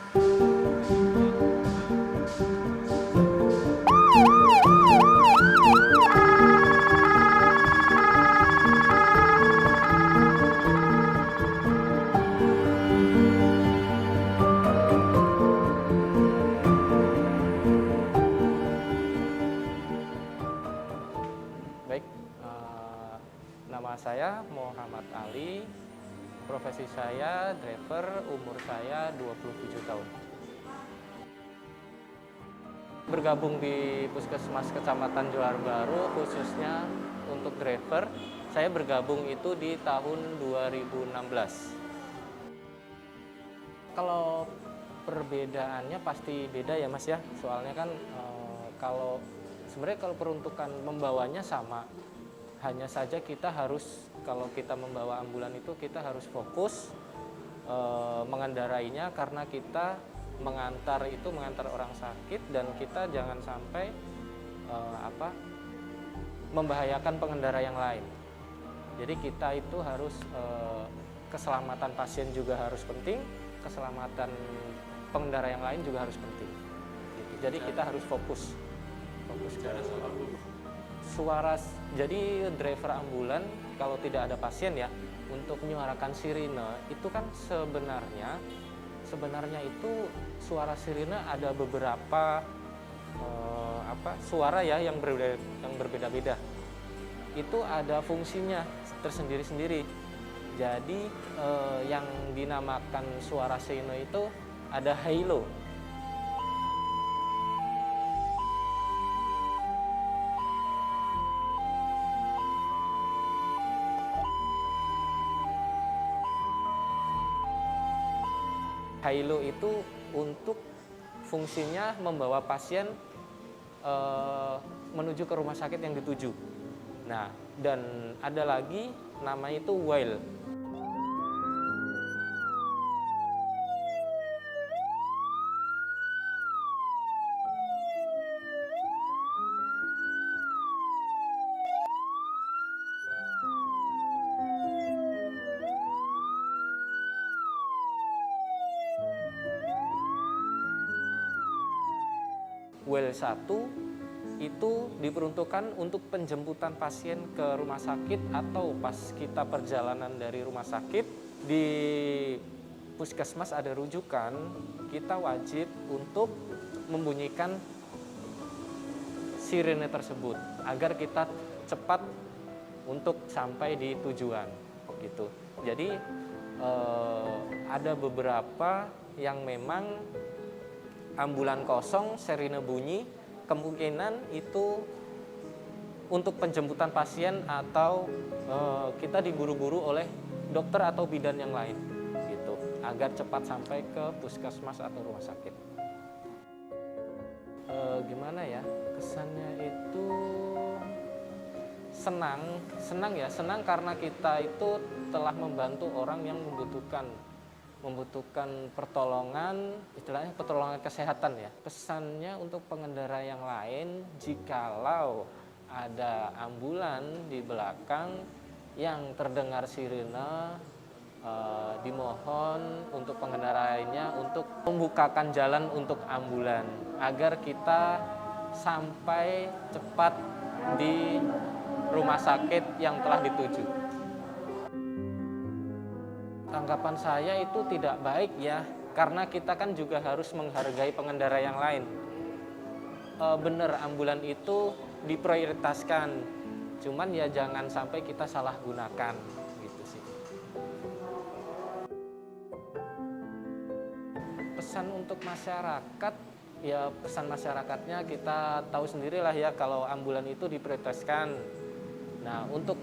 Baik, nama saya Muhammad Ali, profesi saya driver, umur saya 27 tahun. Bergabung di Puskesmas Kecamatan Johar Baru, khususnya untuk driver, saya bergabung itu di tahun 2016. Kalau perbedaannya pasti beda ya Mas ya, soalnya kan sebenarnya kalau peruntukan membawanya sama, hanya saja kita harus, kalau kita membawa ambulan itu kita harus fokus mengendarainya, karena kita mengantar orang sakit, dan kita jangan sampai membahayakan pengendara yang lain. Jadi kita itu harus keselamatan pasien juga harus penting, keselamatan pengendara yang lain juga harus penting. Gitu. Jadi kita harus fokus ke suara. Jadi driver ambulan kalau tidak ada pasien ya, untuk menyuarakan sirine itu kan sebenarnya itu suara sirine ada beberapa suara ya yang berbeda-beda. Itu ada fungsinya tersendiri-sendiri. Jadi yang dinamakan suara sirine itu ada halo. Halo itu untuk fungsinya membawa pasien menuju ke rumah sakit yang dituju. Nah, dan ada lagi namanya itu wail. Wail 1 itu diperuntukkan untuk penjemputan pasien ke rumah sakit, atau pas kita perjalanan dari rumah sakit di puskesmas ada rujukan, kita wajib untuk membunyikan sirene tersebut agar kita cepat untuk sampai di tujuan gitu. Jadi ada beberapa yang memang ambulan kosong, sirine bunyi, kemungkinan itu untuk penjemputan pasien, atau kita diburu-buru oleh dokter atau bidan yang lain gitu, agar cepat sampai ke puskesmas atau rumah sakit. Gimana ya, kesannya itu senang karena kita itu telah membantu orang yang membutuhkan pertolongan, istilahnya pertolongan kesehatan ya. Pesannya untuk pengendara yang lain, jikalau ada ambulan di belakang yang terdengar sirine, dimohon untuk pengendara lainnya untuk membukakan jalan untuk ambulan agar kita sampai cepat di rumah sakit yang telah dituju. Tanggapan saya itu tidak baik ya, karena kita kan juga harus menghargai pengendara yang lain. Benar, ambulan itu diprioritaskan, cuman ya jangan sampai kita salah gunakan gitu sih. Pesan untuk masyarakat, ya pesan masyarakatnya kita tahu sendirilah ya, kalau ambulan itu diprioritaskan. Nah, untuk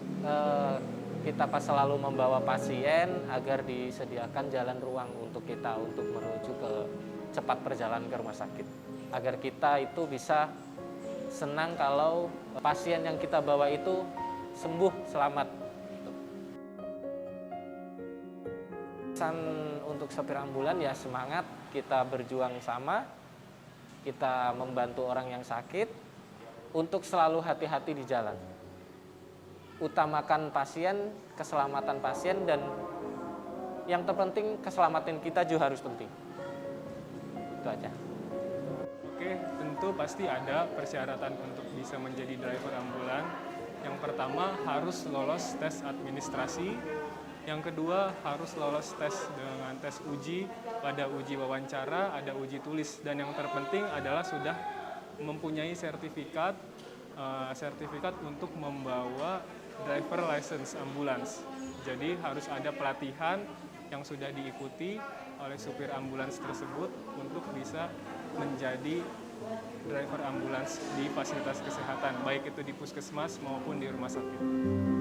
kita pas selalu membawa pasien agar disediakan jalan ruang untuk kita untuk menuju ke cepat perjalanan ke rumah sakit, agar kita itu bisa senang kalau pasien yang kita bawa itu sembuh selamat. Pesan untuk sopir ambulan ya, semangat, kita berjuang sama, kita membantu orang yang sakit, untuk selalu hati-hati di jalan. Utamakan pasien, keselamatan pasien, dan yang terpenting keselamatan kita juga harus penting. Itu aja. Oke, tentu pasti ada persyaratan untuk bisa menjadi driver ambulan. Yang pertama harus lolos tes administrasi. Yang kedua harus lolos tes dengan tes uji, pada uji wawancara, ada uji tulis. Dan yang terpenting adalah sudah mempunyai sertifikat untuk membawa driver license ambulans. Jadi harus ada pelatihan yang sudah diikuti oleh supir ambulans tersebut untuk bisa menjadi driver ambulans di fasilitas kesehatan, baik itu di puskesmas maupun di rumah sakit.